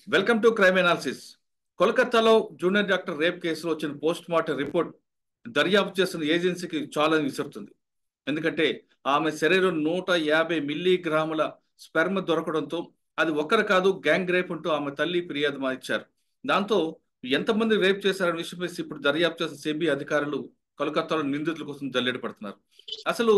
Welcome to crime analysis. కోల్కతాలో junior doctor rape కేసులో వచ్చిన పోస్ట్ మార్టం రిపోర్ట్ దర్యాప్తు చేస్తున్న ఏజెన్సీకి చాలా విసురుతుంది. ఎందుకంటే ఆమె శరీరం 150 మిల్లీగ్రాముల స్పెర్మ్ దొరకడంతో అది ఒక్కరు కాదు గ్యాంగ్ రేప్ అంటూ ఆమె తల్లి ఫిర్యాదు ఇచ్చారు. దాంతో ఎంతమంది రేప్ చేశారనే విషయంపై ఇప్పుడు దర్యాప్తు చేసిన సిబిఐ అధికారులు కోల్కతాలో నిందితుల కోసం జల్లెడ పడుతున్నారు. అసలు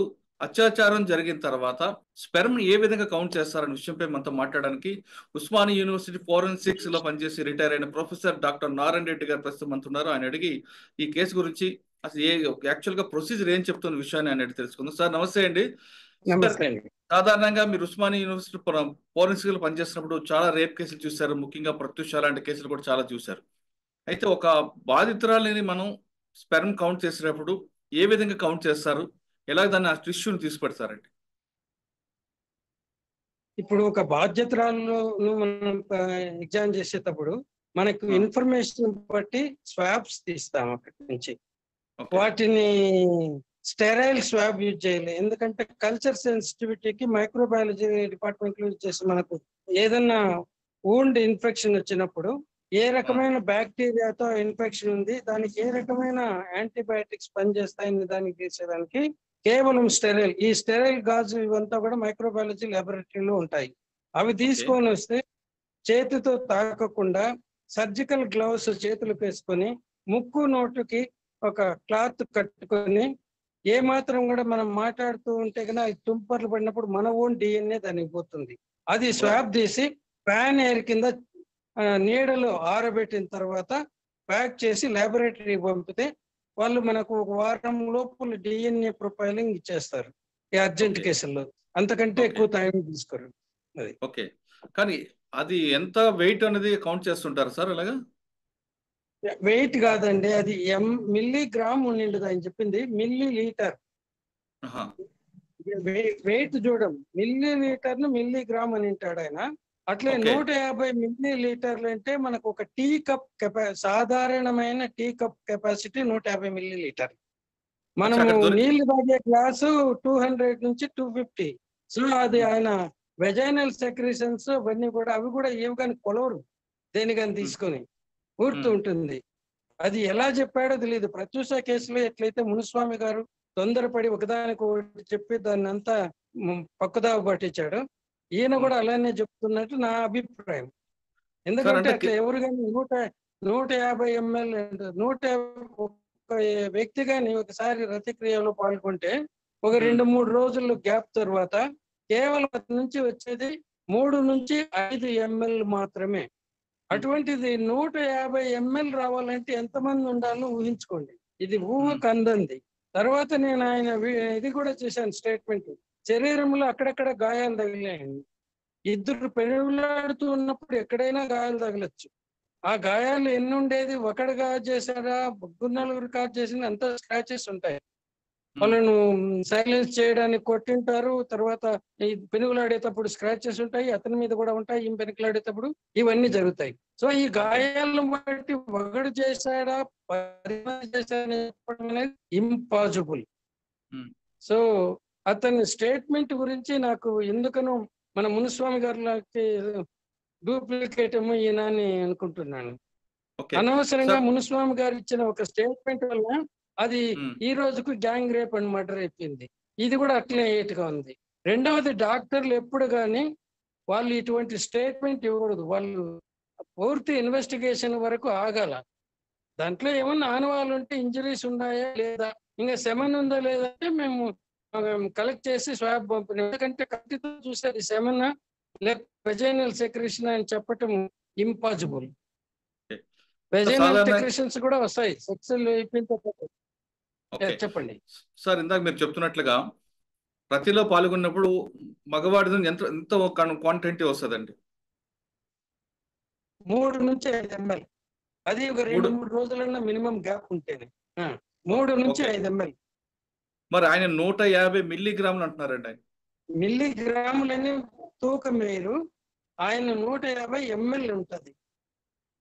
అత్యాచారం జరిగిన తర్వాత స్పెర్మ్ ఏ విధంగా కౌంట్ చేస్తారనే విషయంపై మనతో మాట్లాడడానికి ఉస్మానియా యూనివర్సిటీ ఫోరెన్సిక్స్ లో పనిచేసి రిటైర్ అయిన ప్రొఫెసర్ డాక్టర్ నారాయణ రెడ్డి గారు ప్రస్తుతం అంటున్నారు. ఆయన అడిగి ఈ కేసు గురించి అసలు యాక్చువల్ గా ప్రొసీజర్ ఏం చెప్తున్న విషయాన్ని ఆయన అడిగి తెలుసుకుందాం. సార్ నమస్తే అండి. నమస్తే అండి. సాధారణంగా మీరు ఉస్మానియా యూనివర్సిటీ ఫోరెన్సిక్ లో పనిచేసినప్పుడు చాలా రేప్ కేసులు చూశారు, ముఖ్యంగా ప్రత్యూష లాంటి కేసులు కూడా చాలా చూశారు. అయితే ఒక బాధితురాలిని మనం స్పెర్మ్ కౌంట్ చేసేటప్పుడు ఏ విధంగా కౌంట్ చేస్తారు, ఎలా దాన్ని ఆ టిష్యూని తీసుపెడతారండి? ఇప్పుడు ఒక బాధ్యతరాలను మనం ఎగ్జామ్ చేసేటప్పుడు మనకు ఇన్ఫర్మేషన్ బట్టి స్వాబ్స్ తీస్తాం. అక్కడి నుంచి వాటిని స్టెరైల్ స్వాబ్ యూజ్ చేయాలి. ఎందుకంటే కల్చర్ సెన్సిటివిటీకి మైక్రోబయాలజీ డిపార్ట్మెంట్ లో యూజ్ చేసి మనకు ఏదన్నా వూండ్ ఇన్ఫెక్షన్ వచ్చినప్పుడు ఏ రకమైన బ్యాక్టీరియాతో ఇన్ఫెక్షన్ ఉంది, దానికి ఏ రకమైన యాంటీబయాటిక్స్ పనిచేస్తాయని దానికి తీసేదానికి కేవలం స్టెరైల్, ఈ స్టెరైల్ గాజు ఇవంతా కూడా మైక్రోబయాలజీ ల్యాబొరేటరీలో ఉంటాయి. అవి తీసుకొని వస్తే చేతితో తాకకుండా సర్జికల్ గ్లౌస్ చేతులకు వేసుకొని ముక్కు నోటుకి ఒక క్లాత్ కట్టుకొని ఏ మాత్రం కూడా మనం మాట్లాడుతూ ఉంటే కన్నా తుంపర్లు పడినప్పుడు మన ఓన్ డిఎన్ఏ దానికి పోతుంది. అది స్వాబ్ తీసి ఫ్యాన్ ఎయిర్ కింద నీడలో ఆరబెట్టిన తర్వాత ప్యాక్ చేసి ల్యాబొరేటరీ పంపితే వాళ్ళు మనకు ఒక వారం లోపల డిఎన్ఏ ప్రొఫైలింగ్ ఇచ్చేస్తారు ఈ అర్జెంట్ కేసుల్లో. అంతకంటే ఎక్కువ టైం తీసుకోరు. అది ఓకే, కానీ అది ఎంత వెయిట్ అనేది కౌంట్ చేస్తుంటారు సార్? అలాగా వెయిట్ కాదండి, అది మిల్లీగ్రామ్ ఉండిండదు. ఆయన చెప్పింది మిల్లీ లీటర్. వెయిట్ చూడం, మిల్లీ లీటర్ ను మిల్లీగ్రామ్ అని అంటాడు ఆయన. అట్లే 150 మిల్లీ లీటర్లు అంటే మనకు ఒక టీ కప్ సాధారణమైన tea cup capacity 150 millilitre. మనము నీళ్లు తాగే గ్లాసు 200 నుంచి 250. సో అది ఆయన వెజైనల్ సెక్రీషన్స్ అవన్నీ కూడా అవి కూడా ఏవి కానీ కొలవరు, దేనికని తీసుకొని ఊరుతూ ఉంటుంది. అది ఎలా చెప్పాడో తెలియదు. ప్రత్యూష కేసులో ఎట్లయితే మునుస్వామి గారు తొందరపడి ఒకదానికి ఒకటి చెప్పి దాన్ని అంతా పక్కదావ పట్టించాడు, ఈయన కూడా అలానే చెప్తున్నట్టు నా అభిప్రాయం. ఎందుకంటే అట్లా ఎవరు కానీ 150 ml 150 వ్యక్తి కానీ ఒకసారి రతిక్రియలో పాల్గొంటే ఒక 2-3 రోజుల గ్యాప్ తర్వాత కేవలం నుంచి వచ్చేది 3 నుంచి 5 ml మాత్రమే. అటువంటిది 150 ml రావాలంటే ఎంతమంది ఉండాలో ఊహించుకోండి. ఇది ఊహకు అందంది. తర్వాత నేను ఆయన ఇది కూడా చేశాను స్టేట్మెంట్. శరీరంలో అక్కడక్కడ గాయాలు తగిలాయండి. ఇద్దరు పెనుగులాడుతూ ఉన్నప్పుడు ఎక్కడైనా గాయాలు తగలచ్చు. ఆ గాయాలు ఎన్ని ఉండేది, ఒకడు కాజ్ చేశారా, 3-4 కాజ్ చేసిన అంత స్క్రాచెస్ ఉంటాయి. వాళ్ళను సైలెన్స్ చేయడానికి కొట్టింటారు. తర్వాత ఈ పెనుగులాడేటప్పుడు స్క్రాచెస్ ఉంటాయి, అతని మీద కూడా ఉంటాయి. ఈ పెనుగులాడేటప్పుడు ఇవన్నీ జరుగుతాయి. సో ఈ గాయాలను బట్టి ఒకడు చేశాడా 10 మంది చేశాడని చెప్పడం అనేది ఇంపాసిబుల్. సో అతని స్టేట్మెంట్ గురించి నాకు ఎందుకనో మన మునుస్వామి గారికి డూప్లికేట్ ఏమో ఈయన అని అనుకుంటున్నాను. అనవసరంగా మునుస్వామి గారు ఇచ్చిన ఒక స్టేట్మెంట్ వల్ల అది ఈ రోజుకు గ్యాంగ్ రేప్ అండ్ మర్డర్ అయిపోయింది. ఇది కూడా అట్లే ఏటుగా ఉంది. రెండవది, డాక్టర్లు ఎప్పుడు కానీ వాళ్ళు ఇటువంటి స్టేట్మెంట్ ఇవ్వకూడదు. వాళ్ళు పూర్తి ఇన్వెస్టిగేషన్ వరకు ఆగాల. దాంట్లో ఏమన్నా ఆనవాళ్ళు ఉంటే ఇంజరీస్ ఉన్నాయా లేదా, ఇంకా సెమన్ ఉందా లేదా అంటే మేము కలెక్ట్ చేసి స్వాబ్ పంపిణీ. ఎందుకంటే కత్తితో చూసేది సెమన్ లేక వెజైనల్ సెక్రేషన్ అని చెప్పటం ఇంపాసిబుల్. వెజైనల్ సెక్రేషన్స్ కూడా వస్తాయి సెక్స్ అయిపోయిన తర్వాత. చెప్పండి సార్. ఇందాక మీరు చెప్తున్నట్లుగా ప్రతిలో పాల్గొన్నప్పుడు మగవాడి ఎంత క్వాంటిటీ వస్తుందండి? 3 నుంచి 5 ml. అది ఒక 2-3 రోజులన్నా మినిమం గ్యాప్ ఉంటేనే 3 నుంచి 5 ml. మరి ఆయన 150 మిల్లీగ్రాములు అంటున్నారండి. ఆయన మిల్లీగ్రాములని తూకం వేరు, ఆయన 150 ml ఉంటది.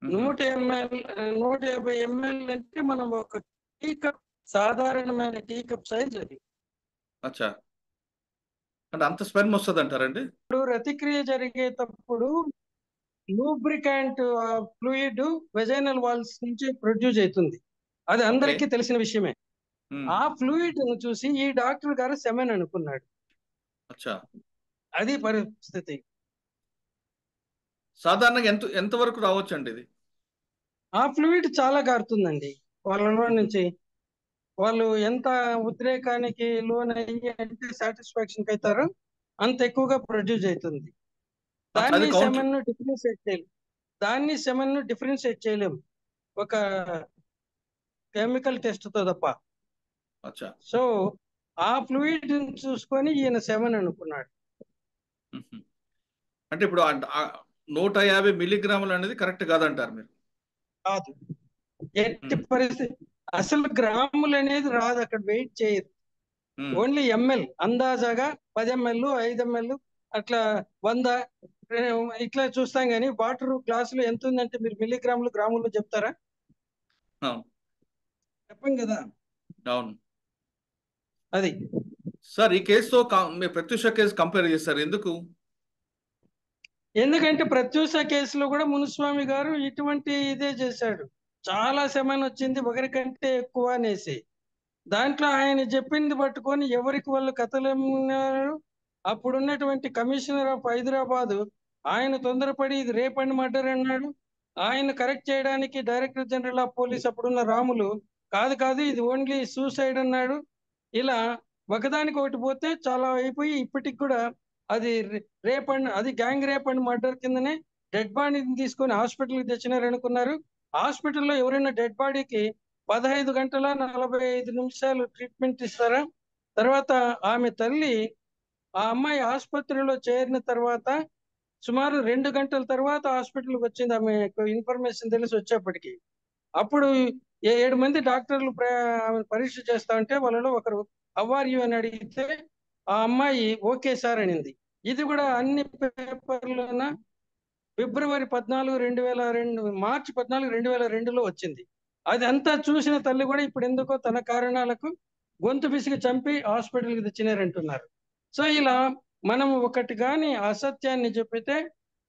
150 ml అంటే మనం ఒక టీ కప్, సాధారణమైన టీ కప్ సైజ్ అది. అచ్చా, అంటే అంత స్పెర్మ్ వస్తుంది అంటారండి? ఇప్పుడు రతిక్రియ జరిగేటప్పుడు లూబ్రికాంట్ ఫ్లూయిడ్ వెజైనల్ వాల్స్ నుంచి ప్రొడ్యూస్ అవుతుంది. అది ఓకే. అందరికీ తెలిసిన విషయమే. హ్మ్. ఆ ఫ్లూయిడ్ ను చూసి ఈ డాక్టర్ గారు సెమెన్ అనుకున్నాడు. అచ్చా. అది పరిస్థితి. సాధారణంగా ఎంత వరకు రావచ్చండి ఇది? ఆ ఫ్లూయిడ్ చాలా కారుతుందండి వాళ్ళలో హుహు. నుంచి. వాళ్ళు ఎంత ఉద్రేకానికి లోన్ అయ్యి అంటే సాటిస్ఫాక్షన్ అవుతారో అంత ఎక్కువగా ప్రొడ్యూస్ అవుతుంది. అచ్చా, అది దాన్ని కౌంటర్. సెమెన్ ను డిఫరెన్షియేట్ చేయలేం. దాన్ని సెమెన్ ను డిఫరెన్షియేట్ చేయలేం ఒక కెమికల్ టెస్ట్ తో తప్ప. అచ్చా. సో ఆ ఫ్లూయిడ్ చూసుకొని ఈయన సెమెన్ అనుకున్నాడు. హుహు. అంటే ఇప్పుడు 150 మిల్లీగ్రాములు అనేది కరెక్ట్ కాదంటారు మీరు? కాదు, ఎట్టి హ్మ్. పరిస్థితి అసలు గ్రాములు అనేది రాదు, అక్కడ వెయిట్ చేయదు. హ్మ్. ఓన్లీ ఎంఎల్ అందాజాగా 10 ఎంఎల్ 5 ఎంఎల్ అట్లా 100 ఇట్లా చూస్తాం కానీ వాటర్ గ్లాసులు ఎంత ఉందంటే మీరు మిల్లీగ్రాములు గ్రాములు చెప్తారా? అవును. చెప్పం కదా. అవును. అది సార్, ఈ కేసుతో మీరు ప్రత్యూష కేసు కంపేర్ చేస్తారు ఎందుకు? ఎందుకంటే ప్రత్యూష కేసులో కూడా మునుస్వామి గారు ఇటువంటి ఇదే చేశాడు. చాలా సెమన్ వచ్చింది ఒకరికంటే ఎక్కువ అనేసి. దాంట్లో ఆయన చెప్పింది పట్టుకొని ఎవరికి వాళ్ళు కథలు అమ్మినారు. అప్పుడున్నటువంటి కమిషనర్ ఆఫ్ హైదరాబాద్ ఆయన తొందరపడి ఇది రేప్ అండ్ మర్డర్ అన్నాడు. ఆయన కరెక్ట్ చేయడానికి డైరెక్టర్ జనరల్ ఆఫ్ పోలీస్ అప్పుడున్న రాములు కాదు కాదు ఇది ఓన్లీ సూసైడ్ అన్నాడు. ఇలా ఒకదానికి ఒకటి పోతే చాలా అయిపోయి ఇప్పటికి కూడా అది రేప్ అండ్ అది గ్యాంగ్ రేప్ అండ్ మర్డర్ కిందనే డెడ్ బాడీని తీసుకొని హాస్పిటల్కి తెచ్చినారు అనుకున్నారు. హాస్పిటల్లో ఎవరైనా డెడ్ బాడీకి 15 గంటల 45 నిమిషాలు ట్రీట్మెంట్ ఇస్తారా? తర్వాత ఆమె తల్లి ఆ అమ్మాయి ఆసుపత్రిలో చేరిన తర్వాత సుమారు 2 గంటల తర్వాత హాస్పిటల్కి వచ్చింది. ఆమె ఇన్ఫర్మేషన్ తెలిసి వచ్చేప్పటికి అప్పుడు 7 మంది డాక్టర్లు ఆమె పరీక్ష చేస్తా ఉంటే వాళ్ళలో ఒకరు హౌ యు అని అడిగితే ఆ అమ్మాయి ఓకే సార్ అనింది. ఇది కూడా అన్ని పేపర్లోన ఫిబ్రవరి 14 2002 మార్చి 14 2002లో వచ్చింది. అది అంతా చూసిన తల్లి కూడా ఇప్పుడు ఎందుకో తన కారణాలకు గొంతు పిసికి చంపి హాస్పిటల్కి తెచ్చినారంటున్నారు. సో ఇలా మనం ఒకటి కానీ అసత్యాన్ని చెప్పితే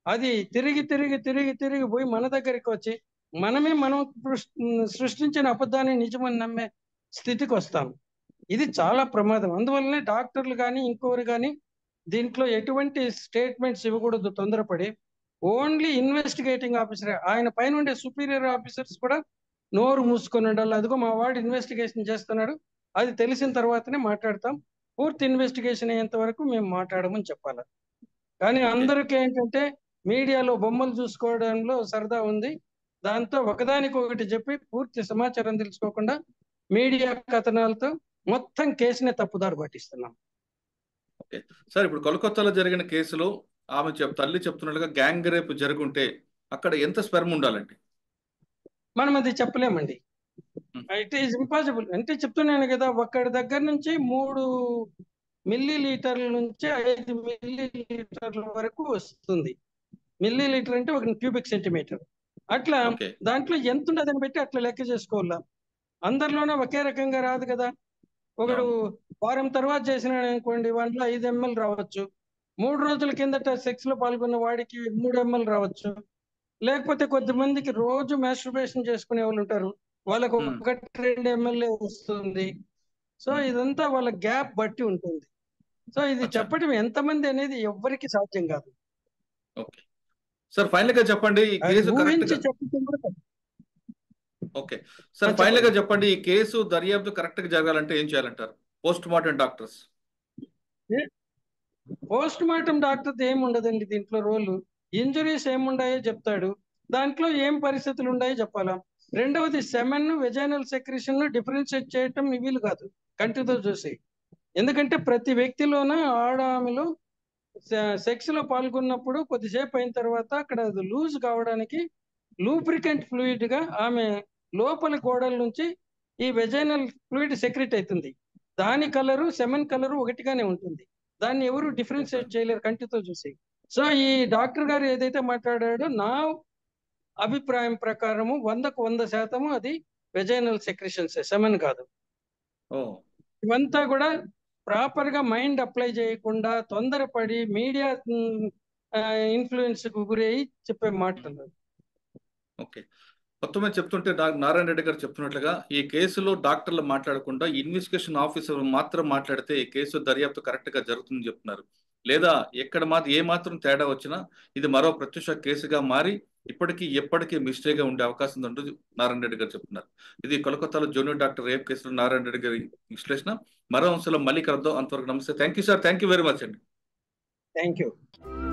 అది తిరిగి తిరిగి తిరిగి తిరిగి పోయి మన దగ్గరికి వచ్చి మనం సృష్టించిన అబద్ధాన్ని నిజమని నమ్మే స్థితికి వస్తాం. ఇది చాలా ప్రమాదం. అందువల్లనే డాక్టర్లు కానీ ఇంకొకరు కానీ దీంట్లో ఎటువంటి స్టేట్మెంట్స్ ఇవ్వకూడదు తొందరపడి. ఓన్లీ ఇన్వెస్టిగేటింగ్ ఆఫీసర్ ఆయన పైన ఉండే సుపీరియర్ ఆఫీసర్స్ కూడా నోరు మూసుకొని ఉండాలి. అదిగో మా వాడు ఇన్వెస్టిగేషన్ చేస్తున్నాడు, అది తెలిసిన తర్వాతనే మాట్లాడతాం, పూర్తి ఇన్వెస్టిగేషన్ అయ్యేంత వరకు మేము మాట్లాడమని చెప్పాలి. కానీ ఓకే. అందరికీ ఏంటంటే మీడియాలో బొమ్మలు చూసుకోవడంలో సరదా ఉంది. దాంతో ఒకదానికొకటి చెప్పి పూర్తి సమాచారం తెలుసుకోకుండా మీడియా కథనాలతో మొత్తం కేసునే తప్పుదారి పట్టిస్తున్నాం. ఓకే. సార్, ఇప్పుడు కోల్కతాలో జరిగిన కేసులో ఆమె తల్లి చెప్తున్నట్టుగా గ్యాంగ్ రేప్ జరుగుంటే అక్కడ ఎంత స్పెర్మ్ ఉండాలండి? మనం అది చెప్పలేమండి. హ్మ్. It is impossible. అంటే చెప్తున్నాను కదా, ఒక్కడి దగ్గర నుంచి 3 మిల్లీ లీటర్ల నుంచి 5 మిల్లీ లీటర్ల వరకు వస్తుంది. మిల్లీ లీటర్ అంటే 1 క్యూబిక్ సెంటీమీటర్. అట్లా ఓకే. దాంట్లో ఎంత ఉండదని బట్టి అట్లా లెక్క చేసుకోవాలా. అందరిలోనే ఒకే రకంగా రాదు కదా. ఒకడు అవును. వారం తర్వాత చేసినాడు అనుకోండి, వాటిలో 5 ఎంఎల్ రావచ్చు. 3 రోజుల కిందట సెక్స్ లో పాల్గొన్న వాడికి 3 ఎంఎల్ రావచ్చు. లేకపోతే కొద్దిమందికి రోజు మాస్టర్బేషన్ చేసుకునే వాళ్ళు ఉంటారు, వాళ్ళకు హ్మ్. 1-2 ఎంఎల్ వస్తుంది. సో హ్మ్. ఇదంతా వాళ్ళ గ్యాప్ బట్టి ఉంటుంది. సో ఇది అచ్చా. చెప్పడం ఎంతమంది అనేది ఎవ్వరికి సాధ్యం కాదు. ఓకే. సార్, ఫైనల్ గా చెప్పండి ఈ అది కేసు కరెక్ట్ ఊహించి గా. చెప్పడం కూడా తప్పు. ఓకే. సార్, ఫైనల్ గా చెప్పండి. చెప్పండి ఈ కేసు దర్యాప్తు కరెక్ట్ గా జరగాలంటే ఏం చేయాలంటారు post mortem doctors? Post mortem doctor ఏం ఉండదండి దీంట్లో రోలు. ఇంజురీస్ ఏముండాయో చెప్తాడు, దాంట్లో ఏం పరిస్థితులు ఉన్నాయో చెప్పాలా. రెండవది సెమెన్ వెజైనల్ సెక్రెషన్ డిఫరెన్షియేట్ చేయటం వీలు కాదు కంటితో చూసి. ఎందుకంటే ప్రతి వ్యక్తిలోన ఆమెలో సెక్స్ లో పాల్గొన్నప్పుడు కొద్దిసేపు అయిన తర్వాత అక్కడ అది లూజ్ కావడానికి లూబ్రికెంట్ ఫ్లూయిడ్ గా ఆమె లోపలి గోడల నుంచి ఈ వెజైనల్ ఫ్లూయిడ్ సెక్రెట్ అవుతుంది. దాని కలరు సెమెన్ కలరు ఒకటిగానే ఉంటుంది. దాన్ని ఎవరు ఓకే. డిఫరెన్షియేట్ చేయలేరు కంటితో చూసి. సో ఈ డాక్టర్ గారు ఏదైతే మాట్లాడాడో నా అభిప్రాయం ప్రకారము 100కు 100% అది వెజైనల్ సెక్రెషన్స్, సెమెన్ కాదు. ఓ. ఇవంతా కూడా ప్రాపర్ గా మైండ్ అప్లై చేయకుండా తొందరపడి మీడియా ఇన్ఫ్లుయెన్స్ కు గురయ్యి చెప్పే మాటలు. ఓకే. మొత్తమే చెప్తుంటే నారాయణ రెడ్డి గారు చెప్తున్నట్లుగా ఈ కేసులో డాక్టర్లు మాట్లాడకుండా ఇన్వెస్టిగేషన్ ఆఫీసర్ మాత్రం మాట్లాడితే ఈ కేసు దర్యాప్తు కరెక్ట్ గా జరుగుతుందని చెప్తున్నారు. లేదా ఎక్కడ ఏ మాత్రం తేడా వచ్చినా ఇది మరో ప్రత్యక్ష కేసుగా మారి ఇప్పటికీ ఎప్పటికీ మిస్టేక్ గా ఉండే అవకాశం ఉందంటూ నారాయణ రెడ్డి గారు చెప్తున్నారు. ఇది కోల్కతాలో జూనియర్ డాక్టర్ రేప్ కేసులో నారాయణ రెడ్డి గారి విశ్లేషణ. మరో అంశంలో మళ్ళీ కలుద్దాం. అంతవరకు నమస్తే. Thank you sir. Thank you very much అండి. Thank you.